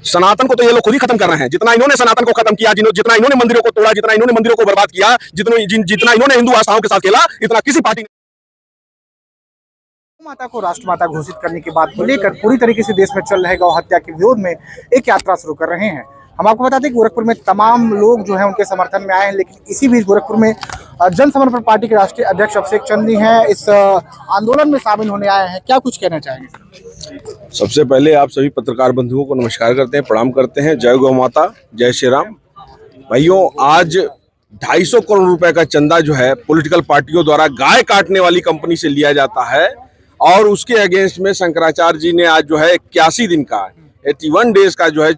सनातन को तो ये लोग खुद ही खत्म कर रहे हैं। जितना इन्होंने सनातन को खत्म किया, जितना इन्होंने मंदिरों को तोड़ा, जितना इन्होंने मंदिरों को बर्बाद किया, जितना इन्होंने हिंदू आस्थाओं के साथ खेला, इतना किसी पार्टी ने। माता को राष्ट्रमाता घोषित करने की बात को लेकर पूरी तरीके से देश में चल रहे गौ हत्या के विरोध में एक यात्रा शुरू कर रहे हैं। हम आपको बता दें कि गोरखपुर में तमाम लोग जो हैं उनके समर्थन में आए हैं, लेकिन इसी बीच गोरखपुर में जन समर्पण पार्टी के राष्ट्रीय अध्यक्ष अभिषेक चंद हैं इस आंदोलन में शामिल होने आए हैं। क्या कुछ कहना चाहेंगे? सबसे पहले आप सभी पत्रकार बंधुओं को नमस्कार करते हैं, प्रणाम करते हैं। जय गौ माता, जय श्री राम। भाइयों, आज 250 करोड़ रुपए का चंदा जो है पॉलिटिकल पार्टियों द्वारा गाय काटने वाली कंपनी से लिया जाता है, और उसके अगेंस्ट में शंकराचार्य जी ने आज जो है 81 दिन का 81 डेज का जो है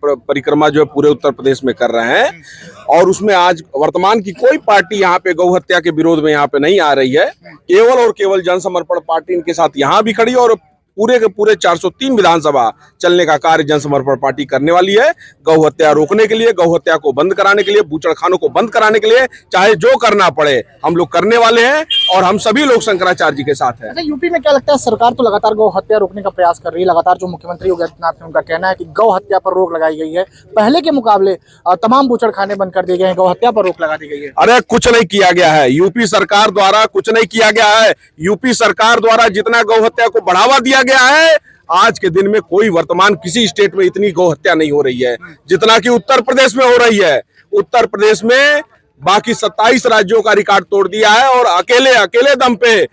परिक्रमा जो है पूरे उत्तर प्रदेश में कर रहे हैं। और उसमें आज वर्तमान की कोई पार्टी यहाँ पे गौ हत्या के विरोध में यहाँ पे नहीं आ रही है। केवल और केवल जन समर्पण पार्टी इनके साथ यहाँ भी खड़ी, और पूरे के पूरे 403 विधानसभा चलने का कार्य जन समर्पण पार्टी करने वाली है। गौ हत्या रोकने के लिए, गौ हत्या को बंद कराने के लिए, बूचड़खानों को बंद कराने के लिए, चाहे जो करना पड़े हम लोग करने वाले हैं, और हम सभी लोग शंकराचार्य जी के साथ हैं। अच्छा, यूपी में क्या लगता है, सरकार तो लगातार गौ हत्या रोकने का प्रयास कर रही है। लगातार जो मुख्यमंत्री योगी आदित्यनाथ ने उनका कहना है कि गौ हत्या पर रोक लगाई गई है, पहले के मुकाबले तमाम बूचड़खाने बंद कर दिए गए हैं, गौ हत्या पर रोक लगा दी गई है। अरे कुछ नहीं किया गया है, यूपी सरकार द्वारा कुछ नहीं किया गया है। यूपी सरकार द्वारा जितना गौ हत्या को बढ़ावा दिया गया है, आज के दिन में कोई वर्तमान किसी स्टेट में इतनी गौ हत्या नहीं हो रही है जितना कि उत्तर प्रदेश में हो रही है। उत्तर प्रदेश में बाकी 27 राज्यों का रिकॉर्ड तोड़ दिया है, और अकेले दम पे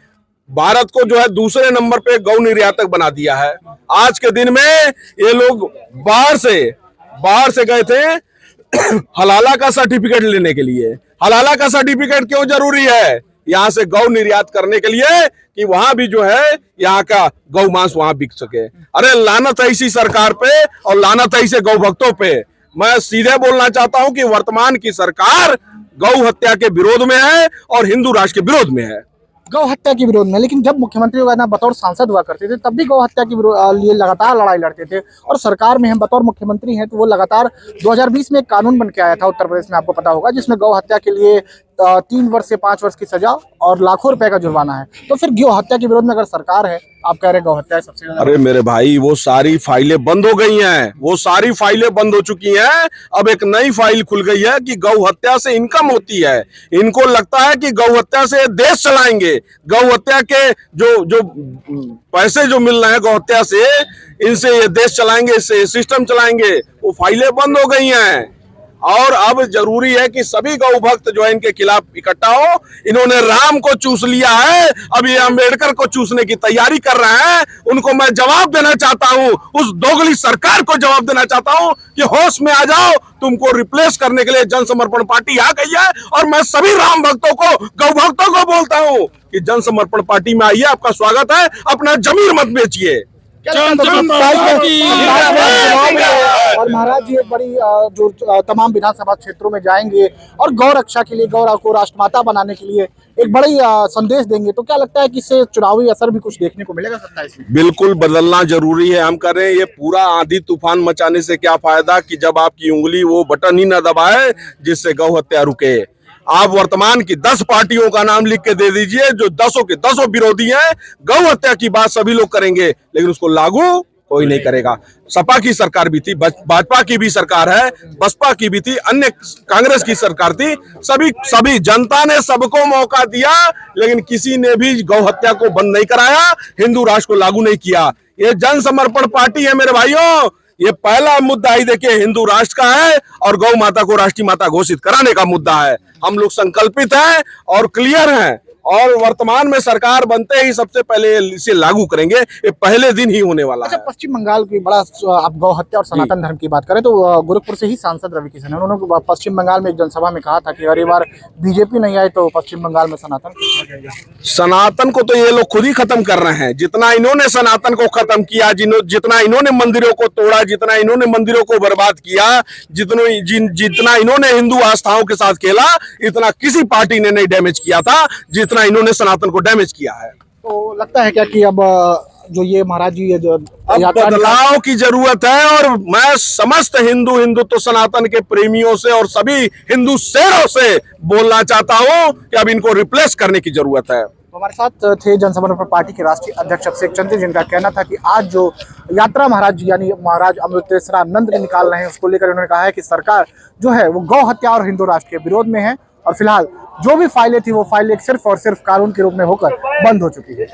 भारत को जो है दूसरे नंबर पे गौ निर्यातक बना दिया है। आज के दिन में ये लोग बाहर से गए थे हलाला का सर्टिफिकेट लेने के लिए। हलाला का सर्टिफिकेट क्यों जरूरी है? यहाँ से गौ निर्यात करने के लिए कि वहां भी जो है यहाँ का गौ मांस वहां बिक सके। अरे लानत है इसी सरकार पे, और लानत है इसे गौ भक्तों पे। मैं सीधे बोलना चाहता हूं कि वर्तमान की सरकार गौ हत्या के विरोध में है और हिंदू राष्ट्र के विरोध में है। गौ हत्या के विरोध में, लेकिन जब मुख्यमंत्री योगी आदित्यनाथ बतौर सांसद हुआ करते थे तब भी गौ हत्या के लिए लगातार लड़ाई लड़ते थे, और सरकार में हम बतौर मुख्यमंत्री हैं तो वो लगातार 2020 में एक कानून बन के आया था उत्तर प्रदेश में, आपको पता होगा, जिसमें गौ हत्या के लिए 3 वर्ष से 5 वर्ष की सजा और लाखों रुपए का जुर्माना है। तो फिर गौ हत्या के विरोध में अगर सरकार है, आप कह रहे हैं गौ हत्या है सबसे ज्यादा। अरे मेरे भाई, वो सारी फाइलें बंद हो गई हैं, वो सारी फाइलें बंद हो चुकी हैं। अब एक नई फाइल खुल गई है कि गौ हत्या से इनकम होती है। इनको लगता है कि गौ हत्या से देश चलाएंगे, गौ हत्या के जो पैसे जो मिल रहे हैं गौ हत्या से, इनसे ये देश चलाएंगे, इससे सिस्टम चलाएंगे। वो फाइलें बंद हो गई हैं, और अब जरूरी है कि सभी गौ भक्त जो है इनके खिलाफ इकट्ठा हो। इन्होंने राम को चूस लिया है, अब ये अम्बेडकर को चूसने की तैयारी कर रहे हैं। उनको मैं जवाब देना चाहता हूं, उस दोगली सरकार को जवाब देना चाहता हूं कि होश में आ जाओ, तुमको रिप्लेस करने के लिए जन समर्पण पार्टी आ गई है। और मैं सभी राम भक्तों को, गौ भक्तों को बोलता हूं कि जन समर्पण पार्टी में आइए, आपका स्वागत है। अपना जमीन मत बेचिए। और महाराज जी एक बड़ी जो तमाम विधानसभा क्षेत्रों में जाएंगे और गौ रक्षा के लिए, गौ को राष्ट्रमाता बनाने के लिए एक बड़ी संदेश देंगे, तो क्या लगता है कि इससे चुनावी असर भी कुछ देखने को मिलेगा 27 में? बिल्कुल बदलना जरूरी है। हम कर रहे हैं, ये पूरा आंधी तूफान मचाने से क्या फायदा कि जब आपकी उंगली वो बटन ही ना दबाए जिससे गौ हत्या रुके। आप वर्तमान की 10 पार्टियों का नाम लिख के दे दीजिए जो 10 के 10 विरोधी हैं। गौ हत्या की बात सभी लोग करेंगे, लेकिन उसको लागू कोई नहीं करेगा। सपा की सरकार भी थी, भाजपा की भी सरकार है, बसपा की भी थी, अन्य कांग्रेस की सरकार थी। सभी जनता ने सबको मौका दिया, लेकिन किसी ने भी गौ हत्या को बंद नहीं कराया, हिंदू राष्ट्र को लागू नहीं किया। ये जन समर्पण पार्टी है मेरे भाइयों। ये पहला मुद्दा ही देखिए हिंदू राष्ट्र का है, और गौ माता को राष्ट्रीय माता घोषित कराने का मुद्दा है। हम लोग संकल्पित हैं और क्लियर हैं, और वर्तमान में सरकार बनते ही सबसे पहले इसे लागू करेंगे। ये पहले दिन ही होने वाला है। अच्छा, पश्चिम बंगाल की बड़ा, आप गौ हत्या और सनातन धर्म की बात करें तो गोरखपुर से ही सांसद रवि किशन है, उन्होंने पश्चिम बंगाल में एक जनसभा में कहा था कि अगली बार बीजेपी नहीं आए तो पश्चिम बंगाल में सनातन को तो ये लोग खुद ही खत्म कर रहे हैं। जितना इन्होंने सनातन को खत्म किया, जितना इन्होंने मंदिरों को तोड़ा, जितना इन्होंने मंदिरों को बर्बाद किया, जितना इन्होंने हिंदू आस्थाओं के साथ खेला, इतना किसी पार्टी ने नहीं डैमेज किया था जितना इन्होंने सनातन को डैमेज किया है। तो लगता है क्या कि अब जो ये महाराज जी ये जो बदलाव की जरूरत है, और मैं समस्त हिंदुत्व सनातन के प्रेमियों से और सभी हिंदू शेरों से बोलना चाहता हूं कि अब इनको रिप्लेस करने की जरूरत है। हमारे साथ थे जनसमर्पण पार्टी के राष्ट्रीय अध्यक्ष अभिषेक चंद्र, जिनका कहना था कि आज जो यात्रा महाराज यानी महाराज अमृतेश्वरानंद ने निकाल रहे हैं, उसको लेकर उन्होंने कहा है कि सरकार जो है वो गौ हत्या और हिंदू राष्ट्र के विरोध में है और फिलहाल जो भी फाइलें थी वो फाइलें सिर्फ और सिर्फ कानून के रूप में होकर बंद हो चुकी है।